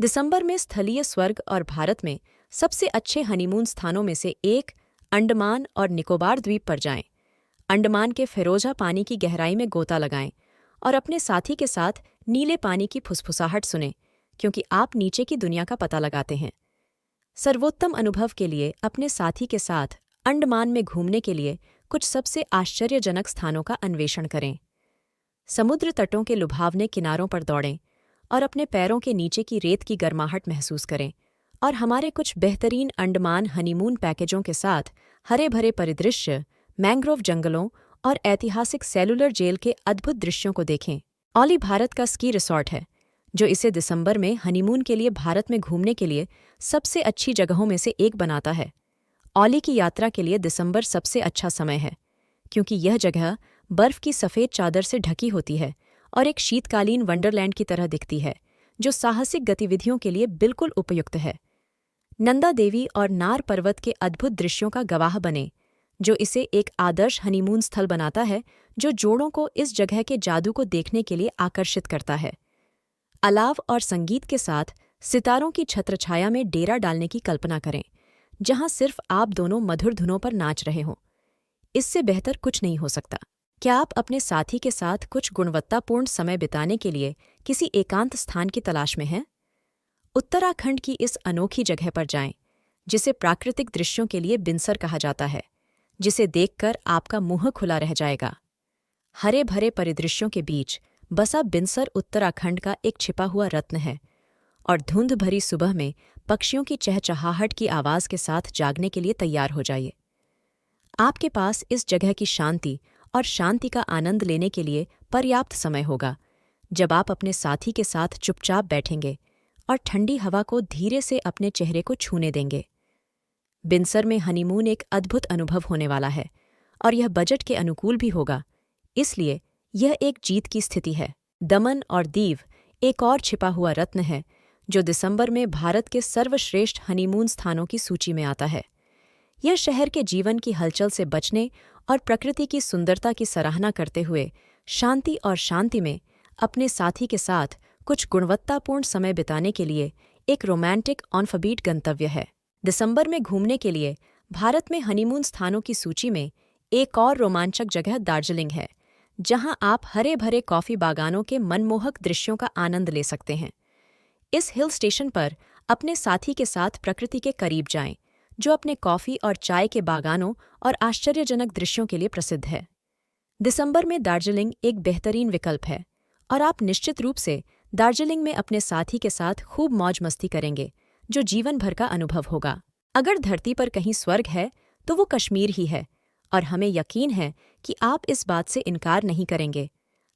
दिसंबर में स्थलीय स्वर्ग और भारत में सबसे अच्छे हनीमून स्थानों में से एक अंडमान और निकोबार द्वीप पर जाएं। अंडमान के फिरोजा पानी की गहराई में गोता लगाएं और अपने साथी के साथ नीले पानी की फुसफुसाहट सुनें, क्योंकि आप नीचे की दुनिया का पता लगाते हैं। सर्वोत्तम अनुभव के लिए अपने साथी के साथ अंडमान में घूमने के लिए कुछ सबसे आश्चर्यजनक स्थानों का अन्वेषण करें। समुद्र तटों के लुभावने किनारों पर दौड़ें और अपने पैरों के नीचे की रेत की गर्माहट महसूस करें, और हमारे कुछ बेहतरीन अंडमान हनीमून पैकेजों के साथ हरे भरे परिदृश्य, मैंग्रोव जंगलों और ऐतिहासिक सेलुलर जेल के अद्भुत दृश्यों को देखें। ओली भारत का स्की रिसॉर्ट है, जो इसे दिसंबर में हनीमून के लिए भारत में घूमने के लिए सबसे अच्छी जगहों में से एक बनाता है। ओली की यात्रा के लिए दिसंबर सबसे अच्छा समय है, क्योंकि यह जगह बर्फ की सफ़ेद चादर से ढकी होती है और एक शीतकालीन वंडरलैंड की तरह दिखती है, जो साहसिक गतिविधियों के लिए बिल्कुल उपयुक्त है। नंदा देवी और नार पर्वत के अद्भुत दृश्यों का गवाह बने, जो इसे एक आदर्श हनीमून स्थल बनाता है, जो जोड़ों को इस जगह के जादू को देखने के लिए आकर्षित करता है। अलाव और संगीत के साथ सितारों की छत्रछाया में डेरा डालने की कल्पना करें, जहां सिर्फ आप दोनों मधुर धुनों पर नाच रहे हों। इससे बेहतर कुछ नहीं हो सकता। क्या आप अपने साथी के साथ कुछ गुणवत्तापूर्ण समय बिताने के लिए किसी एकांत स्थान की तलाश में हैं? उत्तराखंड की इस अनोखी जगह पर जाएं, जिसे प्राकृतिक दृश्यों के लिए बिनसर कहा जाता है, जिसे देखकर आपका मुंह खुला रह जाएगा। हरे भरे परिदृश्यों के बीच बसा बिनसर उत्तराखंड का एक छिपा हुआ रत्न है, और धुंध भरी सुबह में पक्षियों की चहचहाहट की आवाज़ के साथ जागने के लिए तैयार हो जाइए। आपके पास इस जगह की शांति और शांति का आनंद लेने के लिए पर्याप्त समय होगा, जब आप अपने साथी के साथ चुपचाप बैठेंगे और ठंडी हवा को धीरे से अपने चेहरे को छूने देंगे। बिनसर में हनीमून एक अद्भुत अनुभव होने वाला है, और यह बजट के अनुकूल भी होगा, इसलिए यह एक जीत की स्थिति है। दमन और दीव एक और छिपा हुआ रत्न है, जो दिसंबर में भारत के सर्वश्रेष्ठ हनीमून स्थानों की सूची में आता है। यह शहर के जीवन की हलचल से बचने और प्रकृति की सुंदरता की सराहना करते हुए शांति और शांति में अपने साथी के साथ कुछ गुणवत्तापूर्ण समय बिताने के लिए एक रोमांटिक ऑन-बीट गंतव्य है। दिसंबर में घूमने के लिए भारत में हनीमून स्थानों की सूची में एक और रोमांचक जगह दार्जिलिंग है, जहां आप हरे भरे कॉफी बागानों के मनमोहक दृश्यों का आनंद ले सकते हैं। इस हिल स्टेशन पर अपने साथी के साथ प्रकृति के करीब जाएं, जो अपने कॉफी और चाय के बागानों और आश्चर्यजनक दृश्यों के लिए प्रसिद्ध है। दिसंबर में दार्जिलिंग एक बेहतरीन विकल्प है, और आप निश्चित रूप से दार्जिलिंग में अपने साथी के साथ खूब मौज मस्ती करेंगे, जो जीवन भर का अनुभव होगा। अगर धरती पर कहीं स्वर्ग है, तो वो कश्मीर ही है, और हमें यकीन है कि आप इस बात से इनकार नहीं करेंगे।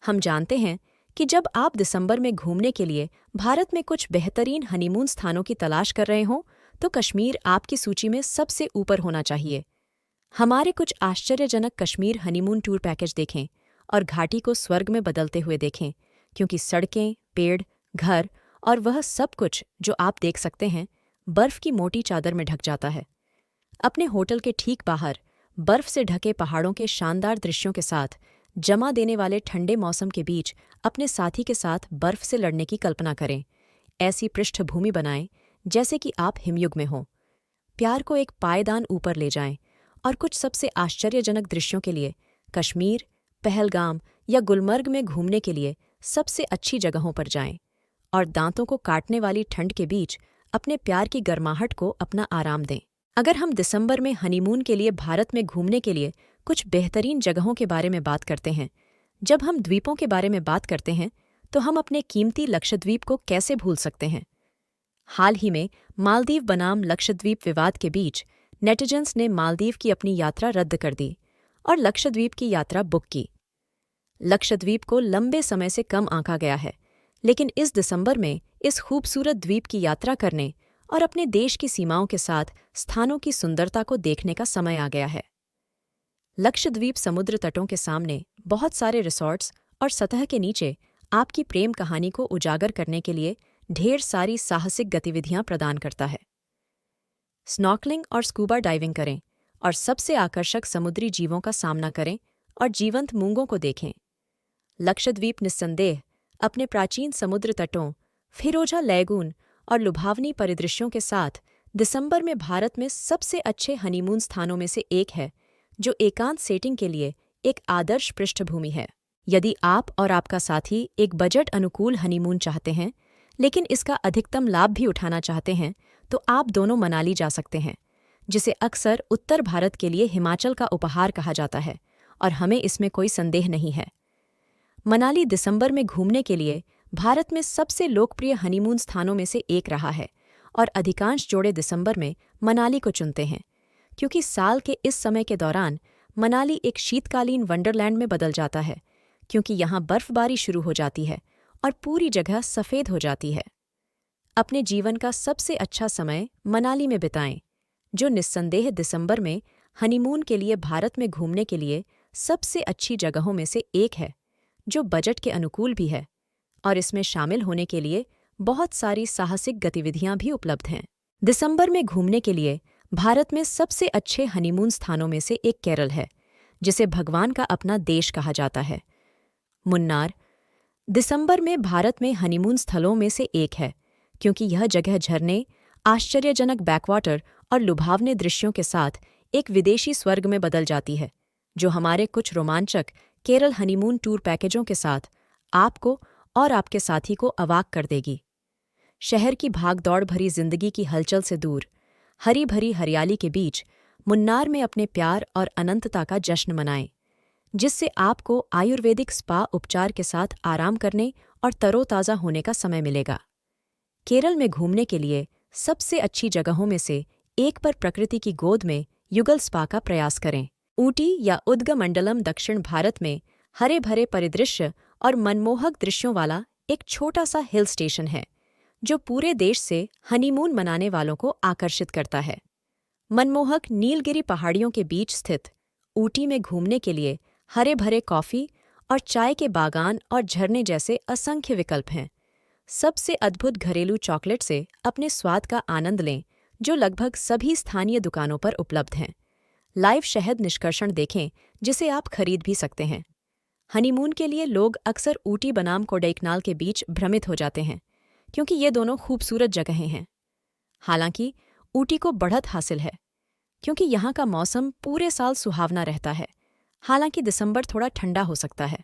हम जानते हैं कि जब आप दिसंबर में घूमने के लिए भारत में कुछ बेहतरीन हनीमून स्थानों की तलाश कर रहे हों, तो कश्मीर आपकी सूची में सबसे ऊपर होना चाहिए। हमारे कुछ आश्चर्यजनक कश्मीर हनीमून टूर पैकेज देखें और घाटी को स्वर्ग में बदलते हुए देखें, क्योंकि सड़कें, पेड़, घर और वह सब कुछ जो आप देख सकते हैं, बर्फ की मोटी चादर में ढक जाता है। अपने होटल के ठीक बाहर बर्फ से ढके पहाड़ों के शानदार दृश्यों के साथ जमा देने वाले ठंडे मौसम के बीच अपने साथी के साथ बर्फ से लड़ने की कल्पना करें। ऐसी पृष्ठभूमि बनाएं जैसे कि आप हिमयुग में हों। प्यार को एक पायदान ऊपर ले जाएं और कुछ सबसे आश्चर्यजनक दृश्यों के लिए कश्मीर, पहलगाम या गुलमर्ग में घूमने के लिए सबसे अच्छी जगहों पर जाएं, और दांतों को काटने वाली ठंड के बीच अपने प्यार की गर्माहट को अपना आराम दें। अगर हम दिसंबर में हनीमून के लिए भारत में घूमने के लिए कुछ बेहतरीन जगहों के बारे में बात करते हैं, जब हम द्वीपों के बारे में बात करते हैं, तो हम अपने कीमती लक्षद्वीप को कैसे भूल सकते हैं। हाल ही में मालदीव बनाम लक्षद्वीप विवाद के बीच नेटिजन्स ने मालदीव की अपनी यात्रा रद्द कर दी और लक्षद्वीप की यात्रा बुक की। लक्षद्वीप को लंबे समय से कम आंका गया है, लेकिन इस दिसंबर में इस खूबसूरत द्वीप की यात्रा करने और अपने देश की सीमाओं के साथ स्थानों की सुंदरता को देखने का समय आ गया है। लक्षद्वीप समुद्र तटों के सामने बहुत सारे रिसॉर्ट्स और सतह के नीचे आपकी प्रेम कहानी को उजागर करने के लिए ढेर सारी साहसिक गतिविधियां प्रदान करता है। स्नॉर्कलिंग और स्कूबा डाइविंग करें और सबसे आकर्षक समुद्री जीवों का सामना करें और जीवंत मूंगों को देखें। लक्षद्वीप निस्संदेह अपने प्राचीन समुद्र तटों, फिरोजा लैगून और लुभावनी परिदृश्यों के साथ दिसंबर में भारत में सबसे अच्छे हनीमून स्थानों में से एक है, जो एकांत सेटिंग के लिए एक आदर्श पृष्ठभूमि है। यदि आप और आपका साथी एक बजट अनुकूल हनीमून चाहते हैं, लेकिन इसका अधिकतम लाभ भी उठाना चाहते हैं, तो आप दोनों मनाली जा सकते हैं, जिसे अक्सर उत्तर भारत के लिए हिमाचल का उपहार कहा जाता है, और हमें इसमें कोई संदेह नहीं है। मनाली दिसंबर में घूमने के लिए भारत में सबसे लोकप्रिय हनीमून स्थानों में से एक रहा है, और अधिकांश जोड़े दिसंबर में मनाली को चुनते हैं, क्योंकि साल के इस समय के दौरान मनाली एक शीतकालीन वंडरलैंड में बदल जाता है, क्योंकि यहाँ बर्फबारी शुरू हो जाती है और पूरी जगह सफ़ेद हो जाती है। अपने जीवन का सबसे अच्छा समय मनाली में बिताएं, जो निस्संदेह दिसंबर में हनीमून के लिए भारत में घूमने के लिए सबसे अच्छी जगहों में से एक है, जो बजट के अनुकूल भी है, और इसमें शामिल होने के लिए बहुत सारी साहसिक गतिविधियां भी उपलब्ध हैं। दिसंबर में घूमने के लिए भारत में सबसे अच्छे हनीमून स्थानों में से एक केरल है, जिसे भगवान का अपना देश कहा जाता है। मुन्नार दिसंबर में भारत में हनीमून स्थलों में से एक है, क्योंकि यह जगह झरने, आश्चर्यजनक बैकवाटर और लुभावने दृश्यों के साथ एक विदेशी स्वर्ग में बदल जाती है, जो हमारे कुछ रोमांचक केरल हनीमून टूर पैकेजों के साथ आपको और आपके साथी को अवाक कर देगी। शहर की भागदौड़ भरी जिंदगी की हलचल से दूर, हरी भरी हरियाली के बीच मुन्नार में अपने प्यार और अनंतता का जश्न मनाएं, जिससे आपको आयुर्वेदिक स्पा उपचार के साथ आराम करने और तरोताज़ा होने का समय मिलेगा। केरल में घूमने के लिए सबसे अच्छी जगहों में से एक पर प्रकृति की गोद में युगल स्पा का प्रयास करें। ऊटी या उदगमंडलम दक्षिण भारत में हरे भरे परिदृश्य और मनमोहक दृश्यों वाला एक छोटा सा हिल स्टेशन है, जो पूरे देश से हनीमून मनाने वालों को आकर्षित करता है। मनमोहक नीलगिरी पहाड़ियों के बीच स्थित ऊटी में घूमने के लिए हरे भरे कॉफ़ी और चाय के बागान और झरने जैसे असंख्य विकल्प हैं। सबसे अद्भुत घरेलू चॉकलेट से अपने स्वाद का आनंद लें, जो लगभग सभी स्थानीय दुकानों पर उपलब्ध हैं। लाइव शहद निष्कर्षण देखें, जिसे आप खरीद भी सकते हैं। हनीमून के लिए लोग अक्सर ऊटी बनाम कोडाईकनाल के बीच भ्रमित हो जाते हैं, क्योंकि ये दोनों खूबसूरत जगहें हैं। हालांकि ऊटी को बढ़त हासिल है, क्योंकि यहाँ का मौसम पूरे साल सुहावना रहता है, हालांकि दिसंबर थोड़ा ठंडा हो सकता है।